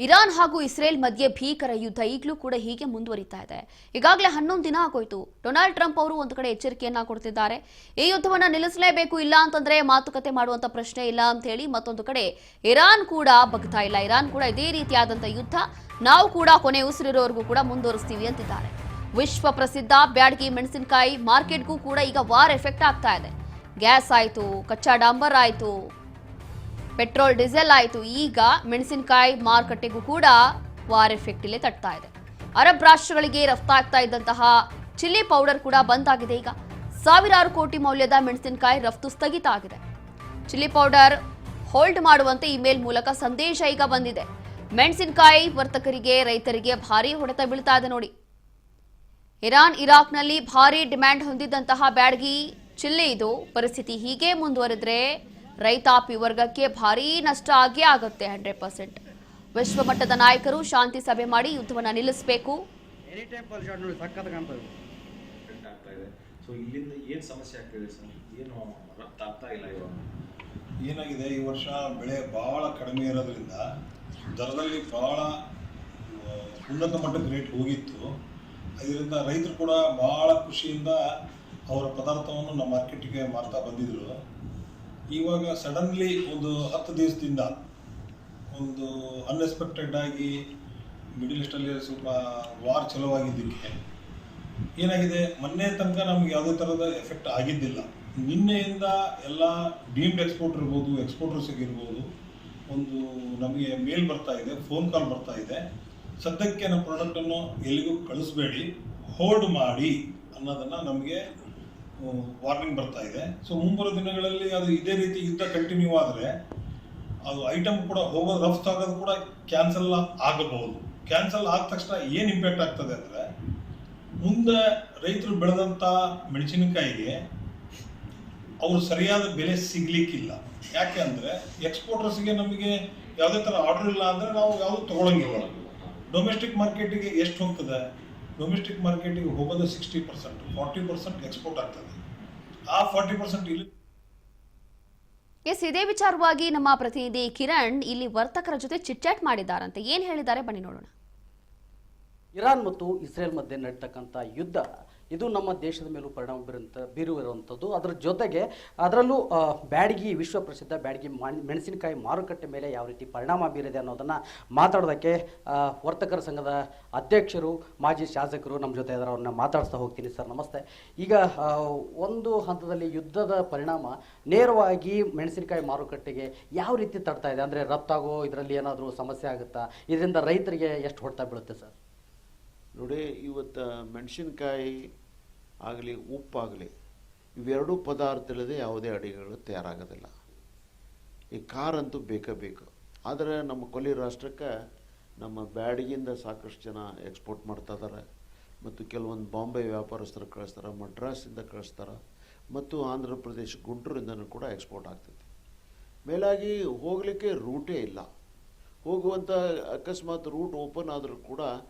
Iran ಹಾಗೂ Israel ಮಧ್ಯೆ ಭೀಕರ ಯುದ್ಧ ಈಗಲೂ ಕೂಡ ಹೀಗೆ ಮುಂದುವರಿತಾ ಇದೆ. ಈಗಾಗಲೇ 11 ದಿನ ಆಗೋಯ್ತು. ಡೊನಾಲ್ಡ್ ಟ್ರಂಪ್ ಅವರು ಒಂದು ಕಡೆ ಎಚ್ಚರಿಕೆಯನ್ನ ಕೊಡ್ತಿದ್ದಾರೆ. ಈ ಯುದ್ಧವನ್ನ ನಿಲ್ಲಿಸಲೇಬೇಕು, ಇಲ್ಲ ಅಂತಂದ್ರೆ ಮಾತುಕತೆ ಮಾಡುವಂತ ಪ್ರಶ್ನೆ ಇಲ್ಲ ಅಂತ ಹೇಳಿ. ಮತ್ತೊಂದು ಕಡೆ ಇರಾನ್ ಕೂಡ ಬಗ್ತಾ ಇಲ್ಲ. ಇರಾನ್ ಕೂಡ ಇದೇ ರೀತಿಯಾದಂತ ಯುದ್ಧ ನಾವು ಕೂಡ ಕೊನೆ ಉಸಿರಿರೋವರೆಗೂ ಕೂಡ ಮುಂದುವರಿಸ್ತೀವಿ ಅಂತಿದ್ದಾರೆ. ವಿಶ್ವ ಪ್ರಸಿದ್ಧ ಬ್ಯಾಡಗಿ ಮೆಣಸಿನಕಾಯಿ ಮಾರ್ಕೆಟ್ಗೂ ಕೂಡ ಈಗ ವಾರ್ ಎಫೆಕ್ಟ್ ಆಗ್ತಾ ಇದೆ. ಗ್ಯಾಸ್ ಆಯ್ತು, ಕಚ್ಚಾ ಡಾಂಬರ್ ಆಯ್ತು, ಪೆಟ್ರೋಲ್ ಡೀಸೆಲ್ ಆಯಿತು, ಈಗ ಮೆಣಸಿನಕಾಯಿ ಮಾರುಕಟ್ಟೆಗೂ ಕೂಡ ವಾರ್ ಎಫೆಕ್ಟ್ ಇಲ್ಲಿ ತಟ್ತಾ ಇದೆ. ಅರಬ್ ರಾಷ್ಟ್ರಗಳಿಗೆ ರಫ್ತಾಗ್ತಾ ಇದ್ದಂತಹ ಚಿಲ್ಲಿ ಪೌಡರ್ ಕೂಡ ಬಂದ್ ಆಗಿದೆ. ಈಗ ಸಾವಿರಾರು ಕೋಟಿ ಮೌಲ್ಯದ ಮೆಣಸಿನಕಾಯಿ ರಫ್ತು ಸ್ಥಗಿತ ಆಗಿದೆ. ಚಿಲ್ಲಿ ಪೌಡರ್ ಹೋಲ್ಡ್ ಮಾಡುವಂತೆ ಇಮೇಲ್ ಮೂಲಕ ಸಂದೇಶ ಈಗ ಬಂದಿದೆ. ಮೆಣಸಿನಕಾಯಿ ವರ್ತಕರಿಗೆ, ರೈತರಿಗೆ ಭಾರಿ ಹೊಡೆತ ಬೀಳ್ತಾ ಇದೆ ನೋಡಿ. ಇರಾನ್ ಇರಾಕ್ನಲ್ಲಿ ಭಾರಿ ಡಿಮ್ಯಾಂಡ್ ಹೊಂದಿದ್ದಂತಹ ಬ್ಯಾಡಗಿ ಚಿಲ್ಲಿ ಇದು. ಪರಿಸ್ಥಿತಿ ಹೀಗೆ ಮುಂದುವರೆದ್ರೆ ರೈತಾಪಿ ವರ್ಗಕ್ಕೆ ಭಾರೀ ನಷ್ಟ ಆಗೇ ಆಗುತ್ತೆ. 100%. ವಿಶ್ವ ಮಟ್ಟದ ನಾಯಕರು ಶಾಂತಿ ಸಭೆ ಮಾಡಿ ಯುದ್ಧವನ್ನು ನಿಲ್ಲಿಸಬೇಕು. ಏನಾಗಿದೆ, ಈ ವರ್ಷ ಬೆಳೆ ಬಹಳ ಕಡಿಮೆ ಇರೋದ್ರಿಂದ ದರದಲ್ಲಿ ಬಹಳ ಉನ್ನತ ಮಟ್ಟದ ರೇಟ್ ಹೋಗಿತ್ತು. ಇದರಿಂದ ರೈತರು ಕೂಡ ಬಹಳ ಖುಷಿಯಿಂದ ಅವರ ಪದಾರ್ಥವನ್ನು ನಮ್ಮ ಮಾರ್ಕೆಟಿಗೆ ಮಾರ್ತಾ ಬಂದಿದ್ರು. ಇವಾಗ ಸಡನ್ಲಿ ಒಂದು 10 ದಿವಸದಿಂದ ಒಂದು ಅನ್ಎಕ್ಸ್ಪೆಕ್ಟೆಡ್ ಆಗಿ ಮಿಡಲ್ ಈಸ್ಟಲ್ಲಿ ಸ್ವಲ್ಪ ವಾರ್ ಚಲೋವಾಗಿದ್ದಕ್ಕೆ ಏನಾಗಿದೆ, ಮೊನ್ನೆ ತನಕ ನಮ್ಗೆ ಯಾವುದೇ ಥರದ ಎಫೆಕ್ಟ್ ಆಗಿದ್ದಿಲ್ಲ. ನಿನ್ನೆಯಿಂದ ಎಲ್ಲ ಡೀಮ್ಡ್ ಎಕ್ಸ್ಪೋರ್ಟರ್ ಇರ್ಬೋದು, ಎಕ್ಸ್ಪೋರ್ಟರ್ಸಿಗೆ ಇರ್ಬೋದು, ಒಂದು ನಮಗೆ ಮೇಲ್ ಬರ್ತಾ ಇದೆ, ಫೋನ್ ಕಾಲ್ ಬರ್ತಾ ಇದೆ, ಸದ್ಯಕ್ಕೆ ನಮ್ಮ ಪ್ರಾಡಕ್ಟನ್ನು ಎಲ್ಲಿಗೂ ಕಳಿಸ್ಬೇಡಿ, ಹೋಲ್ಡ್ ಮಾಡಿ ಅನ್ನೋದನ್ನು ನಮಗೆ ವಾರ್ನಿಂಗ್ ಬರ್ತಾ ಇದೆ. ಸೊ ಮುಂಬರುವ ದಿನಗಳಲ್ಲಿ ಅದು ಇದೇ ರೀತಿ ಯುದ್ಧ ಕಂಟಿನ್ಯೂ ಆದರೆ ಅದು ಐಟಮ್ ಕೂಡ ಹೋಗೋದು, ರಫ್ತಾಗೋದು ಕೂಡ ಕ್ಯಾನ್ಸಲ್ ಆಗಬಹುದು. ಕ್ಯಾನ್ಸಲ್ ಆದ ತಕ್ಷಣ ಏನು ಇಂಪ್ಯಾಕ್ಟ್ ಆಗ್ತದೆ ಅಂದರೆ, ಮುಂದೆ ರೈತರು ಬೆಳೆದಂಥ ಮೆಣಸಿನಕಾಯಿಗೆ ಅವರು ಸರಿಯಾದ ಬೆಲೆ ಸಿಗ್ಲಿಕ್ಕಿಲ್ಲ. ಯಾಕೆ ಅಂದರೆ ಎಕ್ಸ್ಪೋರ್ಟರ್ಸ್ಗೆ ನಮಗೆ ಯಾವುದೇ ಥರ ಆರ್ಡರ್ ಇಲ್ಲ ಅಂದರೆ ನಾವು ಯಾವುದು ತೊಗೊಳಂಗಿಲ್ಲ. ಡೊಮೆಸ್ಟಿಕ್ ಮಾರ್ಕೆಟಿಗೆ ಎಷ್ಟು ಹೋಗ್ತದೆ? ಡೊಮೆಸ್ಟಿಕ್ ಮಾರ್ಕೆಟಿಗೆ ಹೋಗೋದು 60%, 40% ಎಕ್ಸ್ಪೋರ್ಟ್ ಆಗ್ತದೆ. ಆ 40% ಇಲ್ಲಿ. ಎಸ್, ಇದೇ ವಿಚಾರವಾಗಿ ನಮ್ಮ ಪ್ರತಿನಿಧಿ ಕಿರಣ್ ಇಲ್ಲಿ ವರ್ತಕರ ಜೊತೆ ಚಿಟ್ಚಾಟ್ ಮಾಡಿದ್ದಾರಂತೆ. ಏನು ಹೇಳಿದ್ದಾರೆ ಬನ್ನಿ ನೋಡೋಣ. ಇರಾನ್ ಮತ್ತು ಇಸ್ರೇಲ್ ಮಧ್ಯೆ ನಡೀತಕ್ಕಂಥ ಯುದ್ಧ ಇದು ನಮ್ಮ ದೇಶದ ಮೇಲೂ ಪರಿಣಾಮ ಬೀರುವಂಥದ್ದು. ಅದರ ಜೊತೆಗೆ ಅದರಲ್ಲೂ ಬ್ಯಾಡಗಿ, ವಿಶ್ವ ಪ್ರಸಿದ್ಧ ಬ್ಯಾಡಗಿ ಮೆಣಸಿನಕಾಯಿ ಮಾರುಕಟ್ಟೆ ಮೇಲೆ ಯಾವ ರೀತಿ ಪರಿಣಾಮ ಬೀರಿದೆ ಅನ್ನೋದನ್ನು ಮಾತಾಡೋದಕ್ಕೆ ವರ್ತಕರ ಸಂಘದ ಅಧ್ಯಕ್ಷರು, ಮಾಜಿ ಶಾಸಕರು ನಮ್ಮ ಜೊತೆ ಇದ್ದಾರೆ. ಅವ್ರನ್ನ ಮಾತಾಡಿಸ್ತಾ ಹೋಗ್ತೀನಿ. ಸರ್ ನಮಸ್ತೆ. ಈಗ ಒಂದು ಹಂತದಲ್ಲಿ ಯುದ್ಧದ ಪರಿಣಾಮ ನೇರವಾಗಿ ಮೆಣಸಿನಕಾಯಿ ಮಾರುಕಟ್ಟೆಗೆ ಯಾವ ರೀತಿ ತಡ್ತಾ ಇದೆ? ಅಂದರೆ ರಫ್ತಾಗೋ ಇದರಲ್ಲಿ ಏನಾದರೂ ಸಮಸ್ಯೆ ಆಗುತ್ತಾ? ಇದರಿಂದ ರೈತರಿಗೆ ಎಷ್ಟು ಹೊಡೆತ ಬೀಳುತ್ತೆ ಸರ್? ನೋಡಿ, ಇವತ್ತು ಮೆಣಸಿನ್ಕಾಯಿ ಆಗಲಿ, ಉಪ್ಪಾಗಲಿ, ಇವೆರಡೂ ಪದಾರ್ಥ ಇಲ್ಲದೆ ಯಾವುದೇ ಅಡುಗೆಗಳು ತಯಾರಾಗೋದಿಲ್ಲ. ಈ ಕಾರಂತೂ ಬೇಕೇ ಬೇಕು. ಆದರೆ ನಮ್ಮ ಕೊಲ್ಲಿ ರಾಷ್ಟ್ರಕ್ಕೆ ನಮ್ಮ ಬ್ಯಾಡಗಿಯಿಂದ ಸಾಕಷ್ಟು ಜನ ಎಕ್ಸ್ಪೋರ್ಟ್ ಮಾಡ್ತಾ ಇದ್ದಾರೆ. ಮತ್ತು ಕೆಲವೊಂದು ಬಾಂಬೆ ವ್ಯಾಪಾರಸ್ಥರು ಕಳಿಸ್ತಾರೆ, ಮಡ್ರಾಸಿಂದ ಕಳಿಸ್ತಾರೆ, ಮತ್ತು ಆಂಧ್ರ ಪ್ರದೇಶ ಗುಂಟೂರಿಂದನೂ ಕೂಡ ಎಕ್ಸ್ಪೋರ್ಟ್ ಆಗ್ತೈತಿ. ಮೇಲಾಗಿ ಹೋಗಲಿಕ್ಕೆ ರೂಟೇ ಇಲ್ಲ. ಹೋಗುವಂಥ ಅಕಸ್ಮಾತ್ ರೂಟ್ ಓಪನ್ ಆದರೂ ಕೂಡ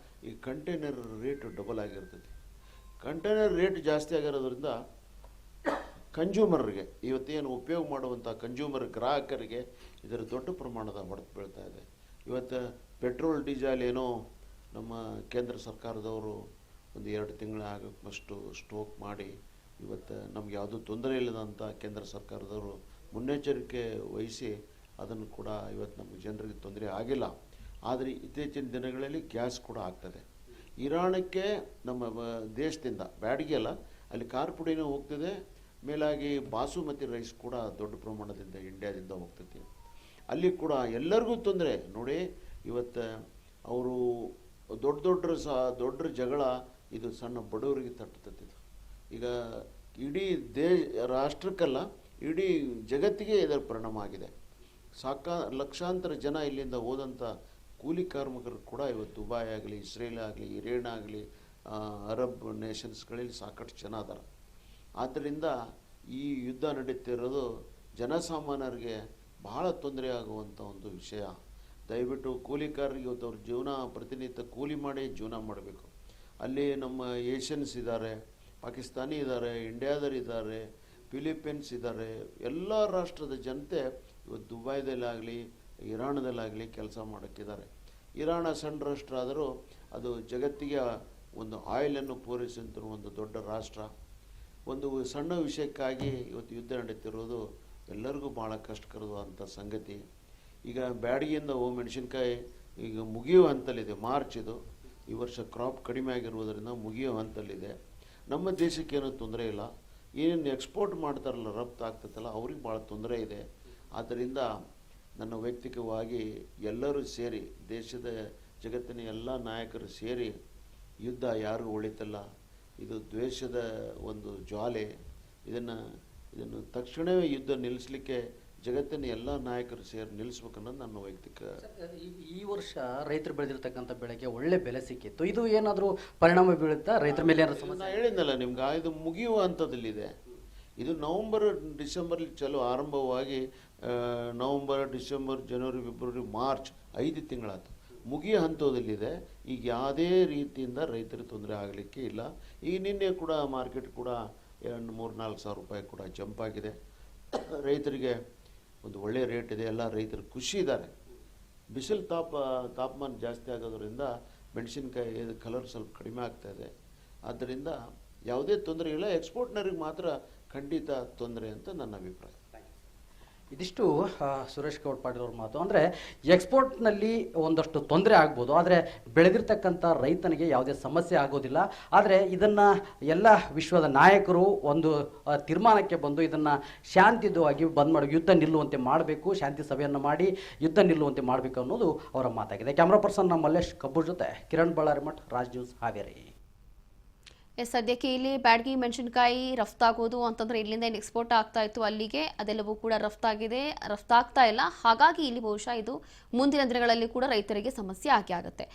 ಈ ಕಂಟೈನರ್ ರೇಟ್ ಡಬಲ್ ಆಗಿರ್ತೈತಿ. ಕಂಟೈನರ್ ರೇಟ್ ಜಾಸ್ತಿ ಆಗಿರೋದ್ರಿಂದ ಕನ್ಸ್ಯೂಮರ್ಗೆ, ಇವತ್ತೇನು ಉಪಯೋಗ ಮಾಡುವಂಥ ಕನ್ಸ್ಯೂಮರ್ ಗ್ರಾಹಕರಿಗೆ ಇದರ ದೊಡ್ಡ ಪ್ರಮಾಣದ ಹೊಡೆತ ಬೀಳ್ತಾ ಇದೆ. ಇವತ್ತು ಪೆಟ್ರೋಲ್ ಡೀಸೆಲ್ ಏನೋ ನಮ್ಮ ಕೇಂದ್ರ ಸರ್ಕಾರದವರು ಒಂದು 2 ತಿಂಗಳ ಆಗೋಕ್ಕಷ್ಟು ಸ್ಟೋಕ್ ಮಾಡಿ ಇವತ್ತು ನಮ್ಗೆ ಯಾವುದೂ ತೊಂದರೆ ಇಲ್ಲದಂಥ ಕೇಂದ್ರ ಸರ್ಕಾರದವರು ಮುನ್ನೆಚ್ಚರಿಕೆ ವಹಿಸಿ ಅದನ್ನು ಕೂಡ ಇವತ್ತು ನಮ್ಮ ಜನರಿಗೆ ತೊಂದರೆ ಆಗಿಲ್ಲ. ಆದರೆ ಇತ್ತೀಚಿನ ದಿನಗಳಲ್ಲಿ ಗ್ಯಾಸ್ ಕೂಡ ಆಗ್ತದೆ. ಇರಾನಕ್ಕೆ ನಮ್ಮ ದೇಶದಿಂದ ಬ್ಯಾಡಗಿ ಅಲ್ಲ, ಅಲ್ಲಿ ಕಾರ್ಪುಡಿನೂ ಹೋಗ್ತದೆ. ಮೇಲಾಗಿ ಬಾಸುಮತಿ ರೈಸ್ ಕೂಡ ದೊಡ್ಡ ಪ್ರಮಾಣದಿಂದ ಇಂಡಿಯಾದಿಂದ ಹೋಗ್ತೈತಿ. ಅಲ್ಲಿ ಕೂಡ ಎಲ್ಲರಿಗೂ ತೊಂದರೆ. ನೋಡಿ, ಇವತ್ತು ಅವರು ದೊಡ್ಡ ಜಗಳ ಇದು ಸಣ್ಣ ಬಡವರಿಗೆ ತಟ್ಟುತ್ತದೆ. ಈಗ ಇಡೀ ರಾಷ್ಟ್ರಕ್ಕಲ್ಲ, ಇಡೀ ಜಗತ್ತಿಗೆ ಇದರ ಪರಿಣಾಮ ಆಗಿದೆ. ಲಕ್ಷಾಂತರ ಜನ ಇಲ್ಲಿಂದ ಹೋದಂಥ ಕೂಲಿ ಕಾರ್ಮಿಕರು ಕೂಡ ಇವತ್ತು ದುಬೈ ಆಗಲಿ, ಇಸ್ರೇಲ್ ಆಗಲಿ, ಇರಾನ್ ಆಗಲಿ, ಅರಬ್ ನೇಷನ್ಸ್ಗಳಲ್ಲಿ ಸಾಕಷ್ಟು ಜನ ಅದಾರ. ಆದ್ದರಿಂದ ಈ ಯುದ್ಧ ನಡೀತಿರೋದು ಜನಸಾಮಾನ್ಯರಿಗೆ ಬಹಳ ತೊಂದರೆ ಆಗುವಂಥ ಒಂದು ವಿಷಯ. ದಯವಿಟ್ಟು ಕೂಲಿಕಾರರಿಗೆ ಇವತ್ತು ಅವ್ರ ಜೀವನ ಪ್ರತಿನಿತ್ಯ ಕೂಲಿ ಮಾಡಿ ಜೀವನ ಮಾಡಬೇಕು. ಅಲ್ಲಿ ನಮ್ಮ ಏಷ್ಯನ್ಸ್ ಇದ್ದಾರೆ, ಪಾಕಿಸ್ತಾನಿ ಇದ್ದಾರೆ, ಇಂಡಿಯಾದರಿದ್ದಾರೆ, ಫಿಲಿಪೀನ್ಸ್ ಇದ್ದಾರೆ. ಎಲ್ಲ ರಾಷ್ಟ್ರದ ಜನತೆ ಇವತ್ತು ದುಬೈದಲ್ಲಾಗಲಿ, ಇರಾನ್ದಲ್ಲಾಗಲಿ ಕೆಲಸ ಮಾಡೋಕ್ಕಿದ್ದಾರೆ. ಇರಾನ ಸಣ್ಣ ರಾಷ್ಟ್ರ ಆದರೂ ಅದು ಜಗತ್ತಿಗೆ ಒಂದು ಆಯಿಲನ್ನು ಪೂರೈಸುವಂಥ ಒಂದು ದೊಡ್ಡ ರಾಷ್ಟ್ರ. ಒಂದು ಸಣ್ಣ ವಿಷಯಕ್ಕಾಗಿ ಇವತ್ತು ಯುದ್ಧ ನಡೀತಿರೋದು ಎಲ್ಲರಿಗೂ ಭಾಳ ಕಷ್ಟಕರವಾದಂಥ ಸಂಗತಿ. ಈಗ ಬ್ಯಾಡಗಿಯಿಂದ ಮೆಣಸಿನ್ಕಾಯಿ ಈಗ ಮುಗಿಯುವ ಹಂತಲ್ಲಿದೆ. ಮಾರ್ಚ್ ಇದು, ಈ ವರ್ಷ ಕ್ರಾಪ್ ಕಡಿಮೆ ಆಗಿರುವುದರಿಂದ ಮುಗಿಯೋ ಹಂತಲ್ಲಿದೆ. ನಮ್ಮ ದೇಶಕ್ಕೇನು ತೊಂದರೆ ಇಲ್ಲ. ಏನೇನು ಎಕ್ಸ್ಪೋರ್ಟ್ ಮಾಡ್ತಾರಲ್ಲ, ರಫ್ತು ಆಗ್ತದಲ್ಲ, ಅವ್ರಿಗೆ ಭಾಳ ತೊಂದರೆ ಇದೆ. ಆದ್ದರಿಂದ ನನ್ನ ವೈಯಕ್ತಿಕವಾಗಿ ಎಲ್ಲರೂ ಸೇರಿ, ದೇಶದ ಜಗತ್ತಿನ ಎಲ್ಲ ನಾಯಕರು ಸೇರಿ, ಯುದ್ಧ ಯಾರಿಗೂ ಉಳಿತಲ್ಲ, ಇದು ದ್ವೇಷದ ಒಂದು ಜ್ವಾಲೆ. ಇದನ್ನು ತಕ್ಷಣವೇ ಯುದ್ಧ ನಿಲ್ಲಿಸಲಿಕ್ಕೆ ಜಗತ್ತಿನ ಎಲ್ಲ ನಾಯಕರು ಸೇರಿ ನಿಲ್ಲಿಸ್ಬೇಕನ್ನೋದು ನನ್ನ ವೈಯಕ್ತಿಕ. ಈ ವರ್ಷ ರೈತರು ಬೆಳೆದಿರ್ತಕ್ಕಂಥ ಬೆಳೆಗೆ ಒಳ್ಳೆ ಬೆಲೆ ಸಿಕ್ಕಿತ್ತು. ಇದು ಏನಾದರೂ ಪರಿಣಾಮ ಬೀಳುತ್ತಾ ರೈತರ ಮೇಲೆ? ನಾನು ಹೇಳಿದ್ನಲ್ಲ ನಿಮ್ಗೆ, ಇದು ಮುಗಿಯುವ ಹಂತದಲ್ಲಿದೆ. ಇದು ನವಂಬರ್ ಡಿಸೆಂಬರ್ಲಿ ಚಲೋ ಆರಂಭವಾಗಿ ನವಂಬರ್, ಡಿಸೆಂಬರ್, ಜನವರಿ, ಫೆಬ್ರವರಿ, ಮಾರ್ಚ್ 5 ತಿಂಗಳಾಯ್ತು. ಮುಗಿಯೋ ಹಂತದಲ್ಲಿದೆ. ಈಗ ಯಾವುದೇ ರೀತಿಯಿಂದ ರೈತರಿಗೆ ತೊಂದರೆ ಆಗಲಿಕ್ಕೆ ಇಲ್ಲ. ಈಗ ನಿನ್ನೆ ಕೂಡ ಮಾರ್ಕೆಟ್ ಕೂಡ 3-4 ಸಾವಿರ ರೂಪಾಯಿ ಕೂಡ ಜಂಪ್ ಆಗಿದೆ. ರೈತರಿಗೆ ಒಂದು ಒಳ್ಳೆಯ ರೇಟ್ ಇದೆ. ಎಲ್ಲ ರೈತರು ಖುಷಿ ಇದ್ದಾರೆ. ಬಿಸಿಲು ತಾಪಮಾನ ಜಾಸ್ತಿ ಆಗೋದ್ರಿಂದ ಮೆಣಸಿನ್ಕಾಯಿ ಕಲರ್ ಸ್ವಲ್ಪ ಕಡಿಮೆ ಆಗ್ತಾ ಇದೆ. ಆದ್ದರಿಂದ ಯಾವುದೇ ತೊಂದರೆ ಇಲ್ಲ. ಎಕ್ಸ್ಪೋರ್ಟ್ನವ್ರಿಗೆ ಮಾತ್ರ ಖಂಡಿತ ತೊಂದರೆ ಅಂತ ನನ್ನ ಅಭಿಪ್ರಾಯ. ಇದಿಷ್ಟು ಸುರೇಶ್ ಗೌಡ ಪಾಟೀಲ್ ಅವ್ರ ಮಾತು. ಅಂದರೆ ಎಕ್ಸ್ಪೋರ್ಟ್ನಲ್ಲಿ ಒಂದಷ್ಟು ತೊಂದರೆ ಆಗ್ಬೋದು, ಆದರೆ ಬೆಳೆದಿರ್ತಕ್ಕಂಥ ರೈತನಿಗೆ ಯಾವುದೇ ಸಮಸ್ಯೆ ಆಗೋದಿಲ್ಲ. ಆದರೆ ಇದನ್ನು ಎಲ್ಲ ವಿಶ್ವದ ನಾಯಕರು ಒಂದು ತೀರ್ಮಾನಕ್ಕೆ ಬಂದು ಇದನ್ನು ಶಾಂತಿಯುತವಾಗಿ ಬಂದ್ ಮಾಡಿ ಯುದ್ಧ ನಿಲ್ಲುವಂತೆ ಮಾಡಬೇಕು, ಶಾಂತಿ ಸಭೆಯನ್ನು ಮಾಡಿ ಯುದ್ಧ ನಿಲ್ಲುವಂತೆ ಮಾಡಬೇಕು ಅನ್ನೋದು ಅವರ ಮಾತಾಗಿದೆ. ಕ್ಯಾಮ್ರಾ ಪರ್ಸನ್ ಮಲ್ಲೇಶ್ ಕಬ್ಬೂರ್ ಜೊತೆ ಕಿರಣ್ ಬಳ್ಳಾರಿ ಮಠ್, ರಾಜ್ ನ್ಯೂಸ್, ಹಾವೇರಿ. ಸದ್ಯಕ್ಕೆ ಇಲ್ಲಿ ಬ್ಯಾಡಗಿ ಮೆಣಸಿನಕಾಯಿ ರಫ್ತಾಗೋದು ಅಂತಂದ್ರೆ ಇಲ್ಲಿಂದ ಏನು ಎಕ್ಸ್ಪೋರ್ಟ್ ಆಗ್ತಾ ಇತ್ತು ಅಲ್ಲಿಗೆ ಅದೆಲ್ಲವೂ ಕೂಡ ರಫ್ತಾಗ್ತಾ ಇಲ್ಲ. ಹಾಗಾಗಿ ಇಲ್ಲಿ ಬಹುಶಃ ಇದು ಮುಂದಿನ ದಿನಗಳಲ್ಲಿ ಕೂಡ ರೈತರಿಗೆ ಸಮಸ್ಯೆ ಆಗೇ ಆಗುತ್ತೆ.